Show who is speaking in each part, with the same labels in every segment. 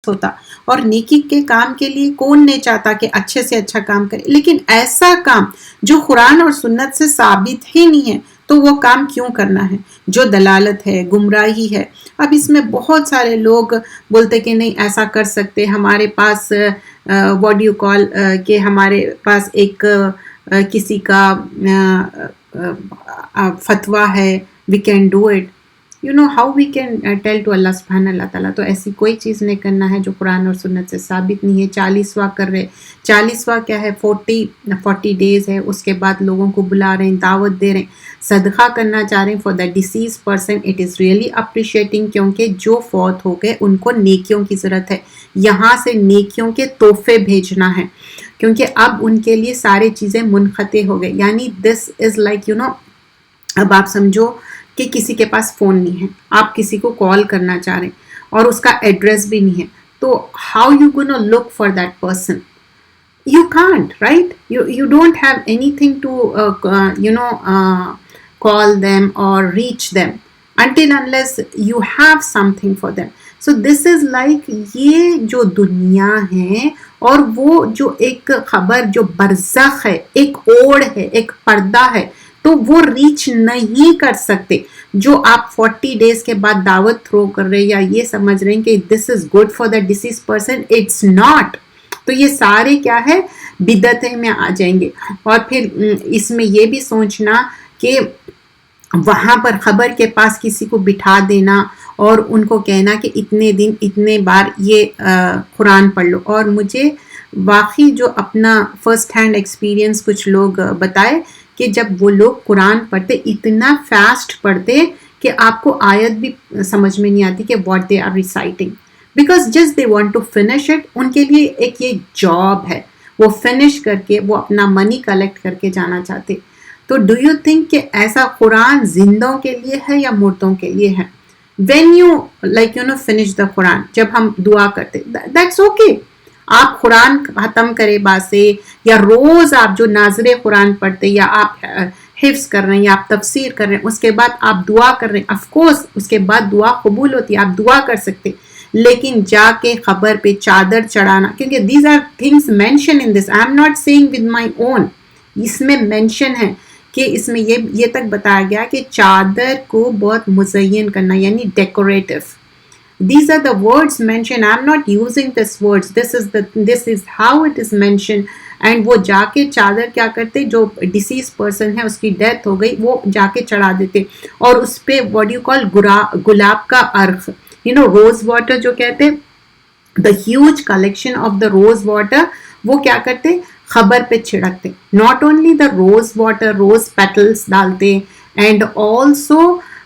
Speaker 1: ہوتا, اور نیکی کے کام کے لیے کون نہیں چاہتا کہ اچھے سے اچھا کام کرے, لیکن ایسا کام جو قرآن اور سنت سے ثابت ہی نہیں ہے تو وہ کام کیوں کرنا ہے, جو دلالت ہے, گمراہی ہے. اب اس میں بہت سارے لوگ بولتے کہ نہیں ایسا کر سکتے, ہمارے پاس واٹ ڈو یو کال کہ ہمارے پاس ایک کسی کا فتویٰ ہے, we can do it. You know how we can tell to Allah سبحانہ اللہ تعالیٰ, تو ایسی کوئی چیز نہیں کرنا ہے جو قرآن اور سنت سے ثابت نہیں ہے. 40واں کر رہے, 40واں کیا ہے, 40 days ہے, اس کے بعد لوگوں کو بلا رہے ہیں, دعوت دے رہے ہیں, صدقہ کرنا چاہ رہے ہیں for the deceased person. It is really appreciating, کیونکہ جو فوت ہو گئے ان کو نیکیوں کی ضرورت ہے, یہاں سے نیکیوں کے تحفے بھیجنا ہے, کیونکہ اب ان کے لیے ساری چیزیں منقطع ہو گئے. یعنی this is like اب آپ سمجھو کہ کسی کے پاس فون نہیں ہے, آپ کسی کو کال کرنا چاہ رہے ہیں اور اس کا ایڈریس بھی نہیں ہے, تو how you gonna look for that person? You can't, right? You don't have anything to call them or reach them until unless you have something for them. So this is like یہ جو دنیا ہے اور وہ جو ایک خبر جو برزخ ہے, ایک اوڑ ہے, ایک پردہ ہے, تو وہ ریچ نہیں کر سکتے. جو آپ 40 days کے بعد دعوت تھرو کر رہے یا یہ سمجھ رہے ہیں کہ this is good for the deceased person, it's not. تو یہ سارے کیا ہے, بدعتیں میں آ جائیں گے. اور پھر اس میں یہ بھی سوچنا کہ وہاں پر خبر کے پاس کسی کو بٹھا دینا اور ان کو کہنا کہ اتنے دن اتنے بار یہ قرآن پڑھ لو. اور مجھے واقعی جو اپنا فرسٹ ہینڈ ایکسپیرینس کچھ لوگ بتائے کہ جب وہ لوگ قرآن پڑھتے اتنا فاسٹ پڑھتے کہ آپ کو آیت بھی سمجھ میں نہیں آتی کہ what they are reciting, because just they want to finish it. ان کے لیے ایک یہ جاب ہے, وہ فنش کر کے وہ اپنا منی کلیکٹ کر کے جانا چاہتے. تو ڈو یو تھنک کہ ایسا قرآن زندوں کے لیے ہے یا مردوں کے لیے ہے؟ When you like finish the Quran, جب ہم دعا کرتے, دیٹس اوکے. آپ قرآن ختم کرے باسے, یا روز آپ جو ناظر قرآن پڑھتے, یا آپ حفظ کر رہے ہیں, یا آپ تفسیر کر رہے ہیں, اس کے بعد آپ دعا کر رہے ہیں, آف کورس اس کے بعد دعا قبول ہوتی ہے, آپ دعا کر سکتے. لیکن جا کے خبر پہ چادر چڑھانا, کیونکہ these are things mention in this, I am not saying with my own, اس میں مینشن ہے کہ اس میں یہ تک بتایا گیا کہ چادر کو بہت مزین کرنا, یعنی decorative. These are the words mentioned. I'm not using this words. This is how it is mentioned. And وہ جا کے چادر کیا کرتے, جو ڈیسیز پرسن ہے اس کی ڈیتھ ہو گئی, وہ جا کے چڑھا دیتے, اور اس پہ what do you call گلاب کا عرق, روز واٹر جو کہتے, the huge collection of the rose water, وہ کیا کرتے, خبر پہ چھڑکتے. Not only the rose water, rose petals ڈالتے, and also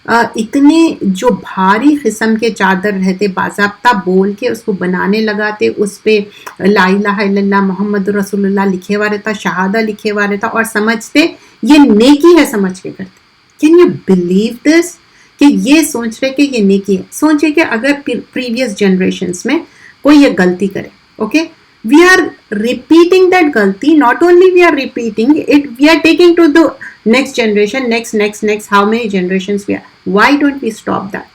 Speaker 1: اتنے جو بھاری قسم کے چادر رہتے, باضابطہ بول کے اس کو بنانے لگاتے, اس پہ لا الہ الا اللہ محمد رسول اللہ لکھے ہوا رہتا, شہادہ لکھے ہوا رہتا, اور سمجھتے یہ نیکی ہے سمجھ کے کرتے. کین یو بلیو دس کہ یہ سوچ رہے کہ یہ نیکی ہے؟ سوچے کہ اگر پریویس جنریشنز میں کوئی یہ غلطی کرے, okay, we are repeating that غلطی, not only we are repeating it, we are taking to the next generation, next, how many generations we are. Why don't we stop that?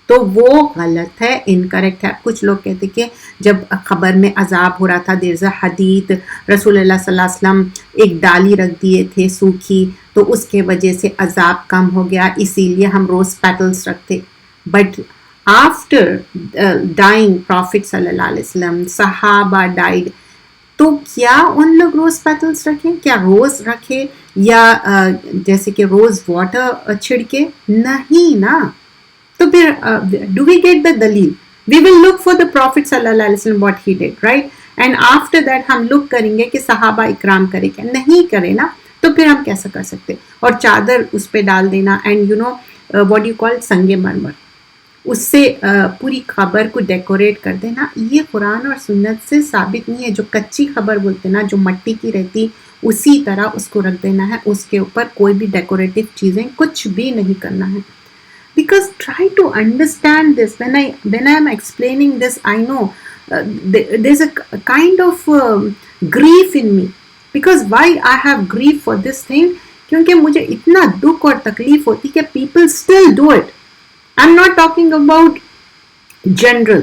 Speaker 1: تو وہ غلط ہے, انکریکٹ ہے. کچھ لوگ کہتے کہ جب خبر میں عذاب ہو رہا تھا, دیر از اے حدیث, رسول اللہ صلی اللہ علیہ وسلم ایک ڈالی رکھ دیے تھے سوکھی, تو اس کے وجہ سے عذاب کم ہو گیا, اسی لیے ہم روز پیٹلز رکھتے. بٹ آفٹر ڈائنگ پروفٹ صلی اللہ علیہ وسلم, صحابہ ڈائڈ, تو کیا ان لوگ روز پیٹلز رکھیں؟ کیا روز رکھے یا جیسے کہ روز واٹر چھڑکے؟ نہیں نا. تو پھر ڈو وی گیٹ دا دلیل؟ وی ول لک فار دا پروفٹ صلی اللہ علیہ وسلم what he did, right? And after that ہم لک کریں گے کہ صحابہ اکرام کرے کیا, نہیں کرے نا. تو پھر ہم کیسا کر سکتے؟ اور چادر اس پہ ڈال دینا, اینڈ واٹ یو کال سنگ مرمر, اس سے پوری خبر کو ڈیکوریٹ کر دینا, یہ قرآن اور سنت سے ثابت نہیں ہے. جو کچی خبر بولتے نا, جو مٹی کی رہتی, اسی طرح اس کو رکھ دینا ہے, اس کے اوپر کوئی بھی ڈیکوریٹو چیزیں کچھ بھی نہیں کرنا ہے. Because try to understand this. When I am explaining this, I know there's a kind of grief in me. Because why I have grief for this thing? کیونکہ مجھے اتنا دکھ اور تکلیف ہوتی کہ people still do it. I'm not talking about general.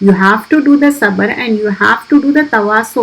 Speaker 1: You have to do the sabr and you have to do the tawaso,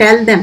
Speaker 1: tell them,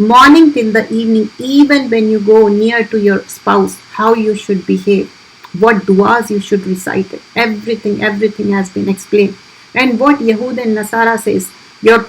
Speaker 1: morning till the evening, even when you go near to your spouse, how you should behave, what duas you should recite it. Everything has been explained. And what Yahud and Nasara says, your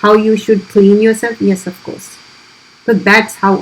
Speaker 1: how you should clean yourself. Yes, of course. So that's how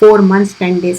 Speaker 1: 4 months 10 days.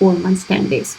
Speaker 1: 4 months 10 days.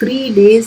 Speaker 1: 3 days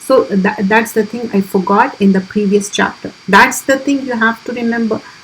Speaker 1: So that's the thing I forgot in the previous chapter. That's the thing you have to remember.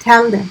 Speaker 1: tell them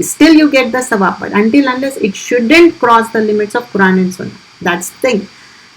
Speaker 1: still you get the sawab, but until unless it shouldn't cross the limits of Quran and Sunnah. That's the thing.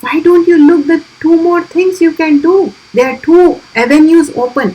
Speaker 1: Why don't you look the 2 more things you can do? There are 2 avenues open.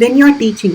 Speaker 1: when you are teaching,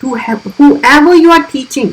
Speaker 1: to have whoever you are teaching,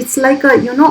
Speaker 1: it's like a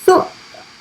Speaker 1: So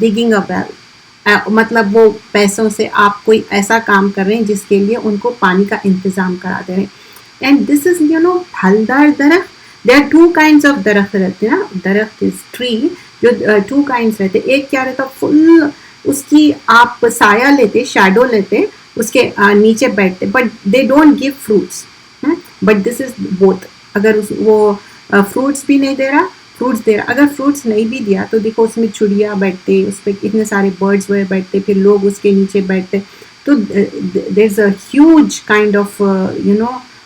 Speaker 1: digging a well مطلب وہ پیسوں سے آپ کوئی ایسا کام کر رہے ہیں جس کے لیے ان کو پانی کا انتظام کرا دے رہے ہیں. اینڈ دس از پھلدار درخت. There are two kinds of درخت رہتے ہیں نا. درخت از ٹری جو ٹو کائنڈس رہتے. ایک کیا رہتا فل اس کی آپ سایہ لیتے, شیڈو لیتے, اس کے نیچے بیٹھتے, but they don't give fruits. But this is both. اگر وہ فروٹس بھی نہیں دے رہا, فروٹس دے رہا. اگر فروٹس نہیں بھی دیا تو دیکھو اس میں چڑیا بیٹھتے, اس پہ اتنے سارے برڈس وہ بیٹھتے, پھر لوگ اس کے نیچے بیٹھتے. تو دیر از اے ہیوج کائنڈ آف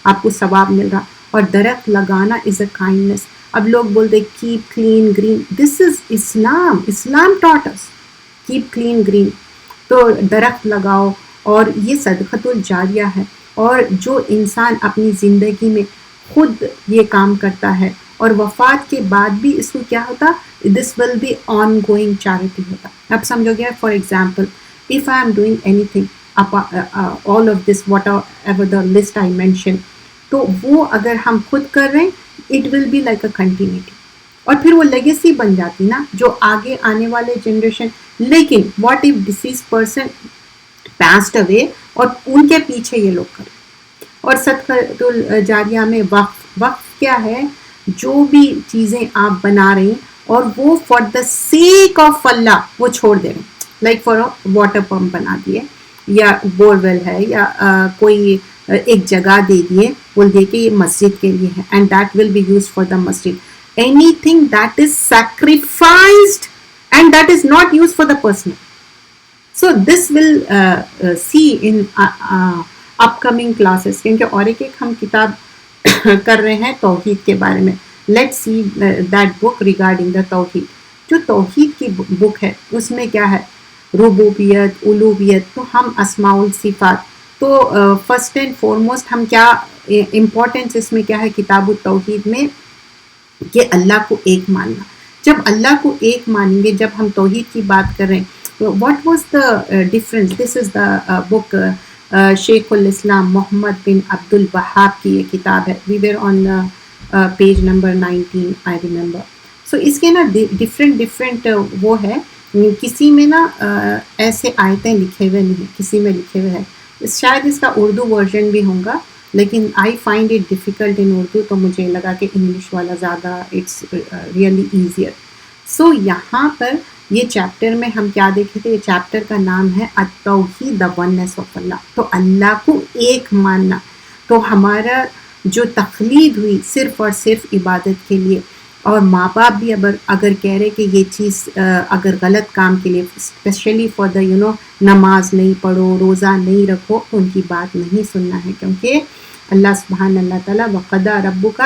Speaker 1: آپ کو ثواب مل رہا. اور درخت لگانا از اے کائنڈنس. اب لوگ بولتے کیپ کلین گرین. دس از اسلام. اسلام ٹاٹ اس کیپ کلین گرین. تو درخت لگاؤ, اور یہ صدقۃ الجاریہ ہے. اور جو انسان اپنی زندگی میں خود یہ کام کرتا ہے اور وفات کے بعد بھی اس کو کیا ہوتا, this will be on going charity ہوتا. اب سمجھو گے, for example if I am doing anything all of this whatever the list I mentioned, تو وہ اگر ہم خود کر رہے ہیں it will be like a continuity, اور پھر وہ لیگیسی بن جاتی نا جو آگے آنے والے جنریشن. لیکن what if deceased person passed away اور ان کے پیچھے یہ لوگ کریں. اور صدقۃ الجاریہ میں وقف کیا ہے, جو بھی چیزیں آپ بنا رہی اور وہ فار دا سیک آف اللہ وہ چھوڑ دے رہے ہیں. لائک فار واٹر پمپ بنا دیے, یا بور ویل ہے, یا کوئی ایک جگہ دے دیے, بول دیے کہ یہ مسجد کے لیے ہے, and that will be use for the مسجد. Anything that is sacrificed and that is not use for the personal. So this will see in upcoming classes, کیونکہ اور ایک ہم کتاب کر رہے ہیں توحید کے بارے میں. Let see that book regarding the توحید. جو توحید کی بک ہے اس میں کیا ہے, ربوبیت, الوہیت. تو ہم اسماء الصفات, تو فرسٹ اینڈ فارموسٹ ہم کیا امپورٹنس اس میں کیا ہے کتاب التوحید میں, کہ اللہ کو ایک ماننا. جب اللہ کو ایک مانیں گے, جب ہم توحید کی بات کر رہے ہیں, what was the difference. This is دا بک شیخ الاسلام محمد بن عبد الوہاب کی یہ کتاب ہے. وی ویر آن پیج نمبر 19 آئی ریممبر. سو اس کے نا ڈفرینٹ وہ ہے, کسی میں نا ایسے آیتیں لکھے ہوئے نہیں, کسی میں لکھے ہوئے ہیں. شاید اس کا اردو ورژن بھی ہوگا, لیکن I find it difficult in Urdu, تو مجھے لگا کہ انگلش والا زیادہ اٹس ریئلی ایزیئر. سو یہاں پر یہ چیپٹر میں ہم کیا دیکھے تھے, یہ چیپٹر کا نام ہے التوحید دا وننس آف اللہ. تو اللہ کو ایک ماننا. تو ہمارا جو تخلید ہوئی صرف اور صرف عبادت کے لیے, اور ماں باپ بھی اگر کہہ رہے کہ یہ چیز اگر غلط کام کے لیے, اسپیشلی فار دا نماز نہیں پڑھو, روزہ نہیں رکھو, تو ان کی بات نہیں سننا ہے. کیونکہ اللہ سبحان اللہ تعالیٰ وقضیٰ ربک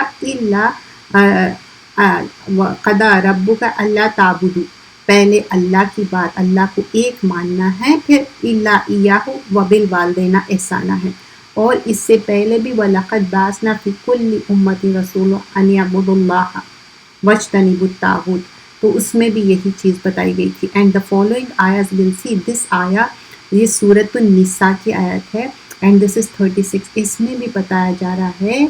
Speaker 1: الا تعبدوا, پہلے اللہ کی بات, اللہ کو ایک ماننا ہے, پھر الا ایاہ وبالوالدین احسانا ہے. اور اس سے پہلے بھی وَلَقَدْ بَعَثْنَا فِي كُلِّ أُمَّةٍ رَسُولًا أَنِ اعْبُدُوا اللَّهَ وَاجْتَنِبُوا الطَّاغُوتَ. تو اس میں بھی یہی چیز بتائی گئی تھی. اینڈ دا فالوئنگ آیات ول سی, دس آیا یہ سورۃ النساء کی آیت ہے, اینڈ دس از 36. اس میں بھی بتایا جا رہا ہے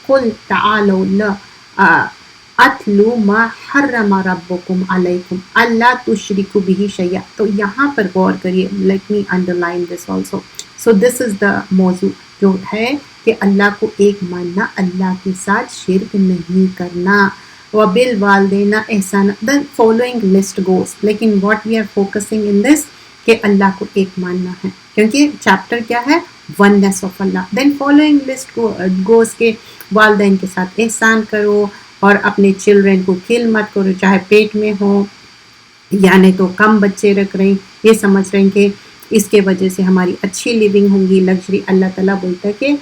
Speaker 1: قُلْ تَعَالَوْا اتلو ما حرم ربکم علیکم اللہ تشرکوا بہ شیئا. تو یہاں پر غور کریے, let me underline this also. So this is the موضوع جو ہے کہ اللہ کو ایک ماننا, اللہ کے ساتھ شرک نہیں کرنا. وبالوالدین احسانا, the following list goes. لیکن what we are focusing in this کہ اللہ کو ایک ماننا ہے, کیونکہ چیپٹر کیا ہے, oneness of Allah. then following list goes کہ والدین کے ساتھ احسان کرو, اور اپنے چلڈرن کو کل مت کرو, چاہے پیٹ میں ہو یا نہیں تو کم بچے رکھ رہے ہیں, یہ سمجھ رہے ہیں کہ اس کے وجہ سے ہماری اچھی لیونگ ہوں گی, لگژری. اللہ تعالیٰ بولتا ہے کہ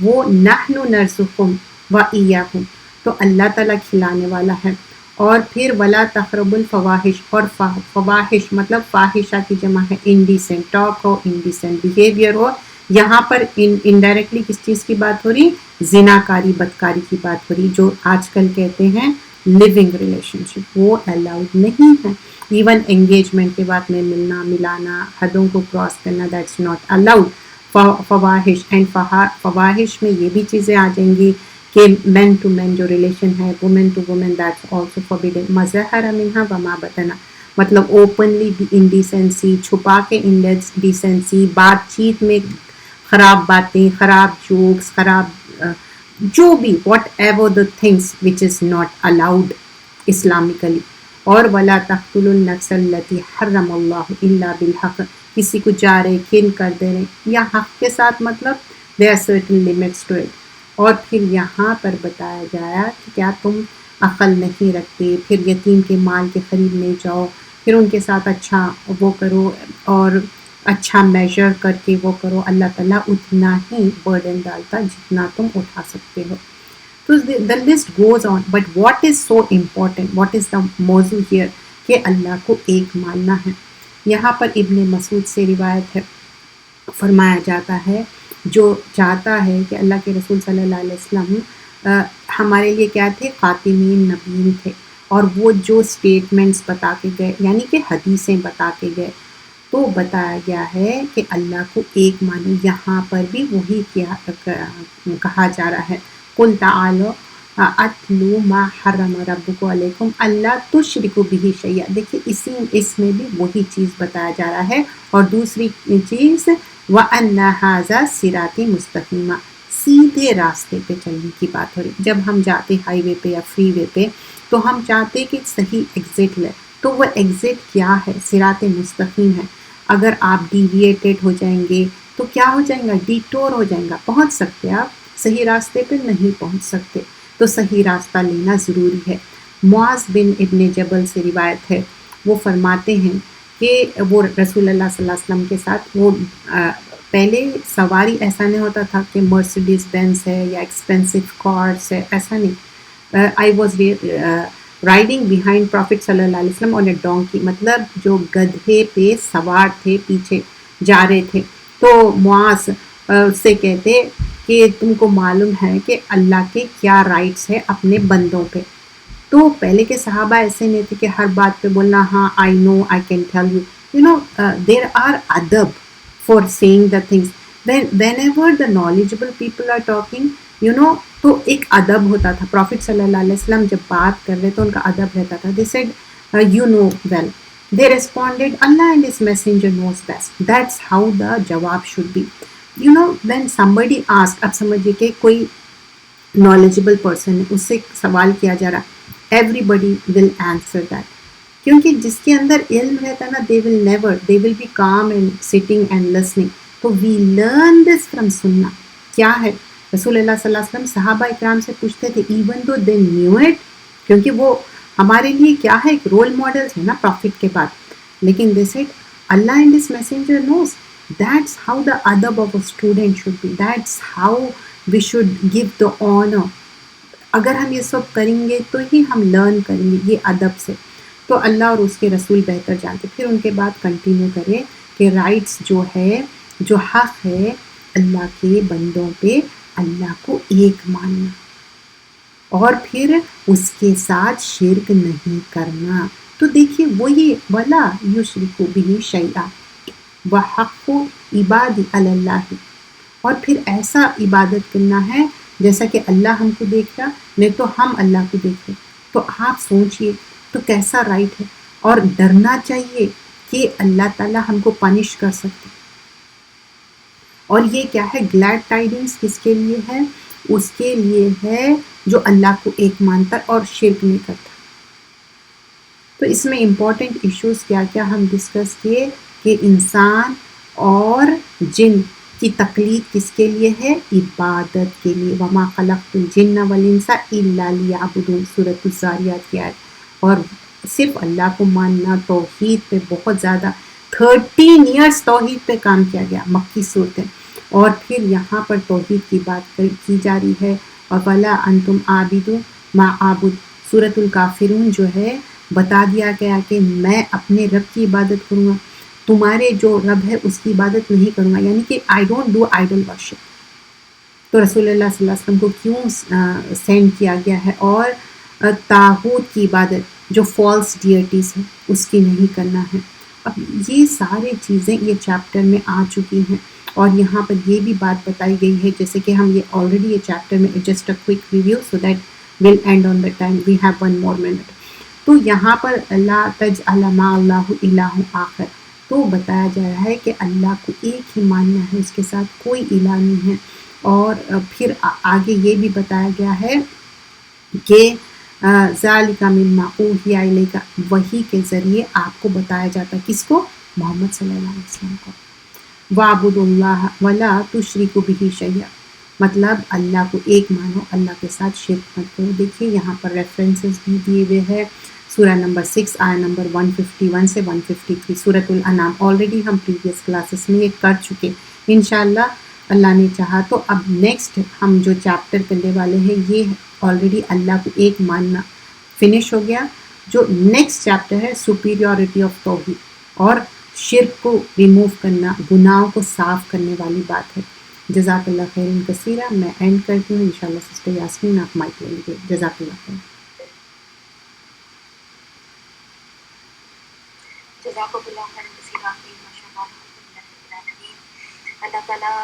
Speaker 1: وہ نحن نرزقکم وایاکم, تو اللہ تعالیٰ کھلانے والا ہے. اور پھر ولا تقربوا الفواحش, اور فواحش مطلب فاحشہ کی جمع ہے, انڈیسنٹ ٹاک ہو, انڈیسنٹ بیہیویئر ہو. یہاں پر انڈائریکٹلی کس چیز کی بات ہو رہی, زناکاری, بدکاری کی بات ہو رہی, جو آج کل کہتے ہیں لیونگ ریلیشن شپ, وہ الاؤڈ نہیں ہے. ایون انگیجمنٹ کے بعد میں ملنا ملانا, حدوں کو کراس کرنا, دیٹس ناٹ الاؤڈ. فواحش, اینڈ فواحش میں یہ بھی چیزیں آ جائیں گی کہ مین ٹو مین جو ریلیشن ہے, woman to woman, that's also forbidden. مظہر منہا وما بطن, مطلب اوپنلی انڈیسنسی، چھپا کے انڈیسنسی، بات چیت میں خراب باتیں، خراب جوکس، خراب جو بھی what ever the things which is not allowed Islamically. اور ولا تقتلوا النفس التي حرم اللہ الا بالحق، کسی کو جا رہے کل کر دے رہے یا حق کے ساتھ، مطلب there are certain limits to it. اور پھر یہاں پر بتایا جایا کہ کیا تم عقل نہیں رکھتے، پھر یتیم کے مال کے قریب نہیں جاؤ، پھر ان کے ساتھ اچھا وہ کرو اور اچھا میجر کر کے وہ کرو. اللہ تعالیٰ اتنا ہی برڈن ڈالتا جتنا تم اٹھا سکتے ہو. تو the list goes on, but what is so important, what is the موضوع here کہ اللہ کو ایک ماننا ہے. یہاں پر ابن مسعود سے روایت ہے، فرمایا جاتا ہے جو چاہتا ہے کہ اللہ کے رسول صلی اللہ علیہ وسلم ہمارے لیے کیا تھے، خاتمین نبیین تھے، اور وہ جو سٹیٹمنٹس بتا کے گئے یعنی کہ حدیثیں بتا کے گئے، تو بتایا گیا ہے کہ اللہ کو ایک مانو. یہاں پر بھی وہی کہا جا رہا ہے، قل تعالوا اتلو ما حرم ربکم علیکم اللہ تشرکوا بہ شیئا. دیکھیے اس میں بھی وہی چیز بتایا جا رہا ہے. اور دوسری چیز وَأَنَّ هَذَا صِرَاطِي مُسْتَقِيمًا، سیدھے راستے پہ چلنے کی بات ہو رہی. جب ہم جاتے ہائی وے پہ یا فری وے پہ تو ہم چاہتے کہ صحیح ایگزٹ لیں، تو وہ ایگزٹ کیا ہے، صراط مستقیم ہے. اگر آپ ڈیویٹیڈ ہو جائیں گے تو کیا ہو جائیں گا، ڈیٹور ہو جائیں گا، پہنچ سکتے آپ صحیح راستے پہ نہیں پہنچ سکتے. تو صحیح راستہ لینا ضروری ہے. معاذ بن ابن جبل سے روایت ہے، وہ فرماتے ہیں کہ وہ رسول اللہ صلی اللہ علیہ وسلم کے ساتھ وہ پہلے سواری ایسا نہیں ہوتا تھا کہ مرسیڈیز بینز ہے یا ایکسپینسو کارس ہے، ایسا نہیں. I was riding behind prophet صلی اللہ علیہ وسلم آن اے ڈونکی، مطلب جو گدھے پہ سوار تھے، پیچھے جا رہے تھے. تو معاذ سے کہتے کہ تم کو معلوم ہے کہ اللہ کے کیا رائٹس ہے اپنے بندوں پہ. تو پہلے کے صحابہ ایسے نہیں تھے کہ ہر بات پہ بولنا ہاں I know I can tell you, you know there are ادب for saying the things. Whenever the knowledgeable people are talking, you know, تو ایک ادب ہوتا تھا. پروفٹ صلی اللہ علیہ وسلم جب بات کر رہے تو ان کا ادب رہتا تھا. They said you know well. They responded Allah and his messenger knows best. That's how the جواب should be. You know when somebody asked، اب سمجھیے کہ کوئی knowledgeable person ہے، اس سے سوال کیا جا رہا، everybody will answer that. کیونکہ جس کے اندر علم رہتا ہے نا، they will be calm and sitting and listening. تو we learn this from سننا. کیا ہے رسول اللہ صلی اللہ علیہ وسلم صحابہ اکرام سے پوچھتے تھے even though they knew it، کیونکہ وہ ہمارے لیے کیا ہے، ایک رول ماڈلز ہے نا پروفٹ کے بعد. لیکن they said Allah and his messenger knows. That's how the adab of a student should be. That's how we should give the honor. اگر ہم یہ سب کریں گے تو ہی ہم لرن کریں گے یہ ادب سے. تو اللہ اور اس کے رسول بہتر جانتے. پھر ان کے بعد کنٹینیو کریں کہ رائٹس جو ہے، جو حق ہے اللہ کے بندوں پہ، اللہ کو ایک ماننا اور پھر اس کے ساتھ شرک نہیں کرنا. تو دیکھیے وہی وَلَا يُشْرِكُ بِهِ شَيْئًا وَحَقُّ عِبَادِ عَلَى اللَّهِ. اور پھر ایسا عبادت کرنا ہے جیسا کہ اللہ ہم کو دیکھ رہا، نہیں تو ہم اللہ کو دیکھ رہے. تو آپ سوچئے تو کیسا رائٹ ہے. اور ڈرنا چاہیے کہ اللہ تعالیٰ ہم کو پنش کر سکتے. اور یہ کیا ہے، گلیڈ ٹائڈنگس کس کے لیے ہے، اس کے لیے ہے جو اللہ کو ایک مانتا اور شرک نہیں کرتا. تو اس میں امپورٹنٹ ایشوز کیا کیا ہم ڈسکس کیے کہ انسان اور جن کی تقلید کس کے لیے ہے، عبادت کے لیے. وما خلقت الجن والانس الا لیعبدون، سورۃ الذاریات کی آیت. اور صرف اللہ کو ماننا، توحید پہ بہت زیادہ 13 ایئرس توحید پہ کام کیا گیا، مکی صورتیں. اور پھر یہاں پر توحید کی بات کی جا رہی ہے. اور ولا انتم عابدون ما اعبد، سورۃ الکافرون جو ہے بتا دیا گیا کہ میں اپنے رب کی عبادت کروں گا، تمہارے جو رب ہے اس کی عبادت نہیں کروں گا. یعنی کہ I don't do idol worship. تو رسول اللہ صلی اللہ علیہ وسلم کو کیوں سینڈ کیا گیا ہے. اور طاغوت کی عبادت جو فالس ڈیئٹیز ہیں اس کی نہیں کرنا ہے. اب یہ سارے چیزیں یہ چیپٹر میں آ چکی ہیں. اور یہاں پر یہ بھی بات بتائی گئی ہے، جیسے کہ ہم یہ آلریڈی یہ چیپٹر میں just a quick review so that will end on the time, we have 1 more minute. تو یہاں پر لا تجعل مع اللہ الہ آخر، تو بتایا جا رہا ہے کہ اللہ کو ایک ہی ماننا ہے، اس کے ساتھ کوئی الہ نہیں ہے۔ اور پھر آگے یہ بھی بتایا گیا ہے کہ ذالک مما اوحی الیک، وحی کے ذریعے آپ کو بتایا جاتا، کس کو؟ محمد صلی اللہ علیہ وسلم کو۔ وَاعْبُدُوا اللَّهَ وَلَا تُشْرِكُوا بِهِ شَيْئًا، مطلب اللہ کو ایک مانو، اللہ کے ساتھ شرک مت کرو۔ دیکھیے یہاں پر ریفرنسز بھی دیے ہوئے ہیں، سورہ نمبر 6 آیہ نمبر 151 سے 153، سورۃ الانعام۔ آلریڈی ہم پریویس کلاسز میں یہ کر چکے، انشاءاللہ اللہ نے چاہا تو اب نیکسٹ ہم جو چیپٹر کرنے والے ہیں یہ آلریڈی اللہ کو ایک ماننا فنش ہو گیا۔ جو نیکسٹ چیپٹر ہے سپیریورٹی آف توحید، اور شرک کو ریموو کرنا، گناہوں کو صاف کرنے والی بات ہے۔ جزاک اللہ خیر کثیرہ، میں اینڈ کرتی ہوں، انشاءاللہ سسٹر یاسمین آپ مائک لیں گے۔ جزاک اللہ خیر۔
Speaker 2: جزاک اللہ خیر کثیر، ماشاء اللہ، اللہ تعالیٰ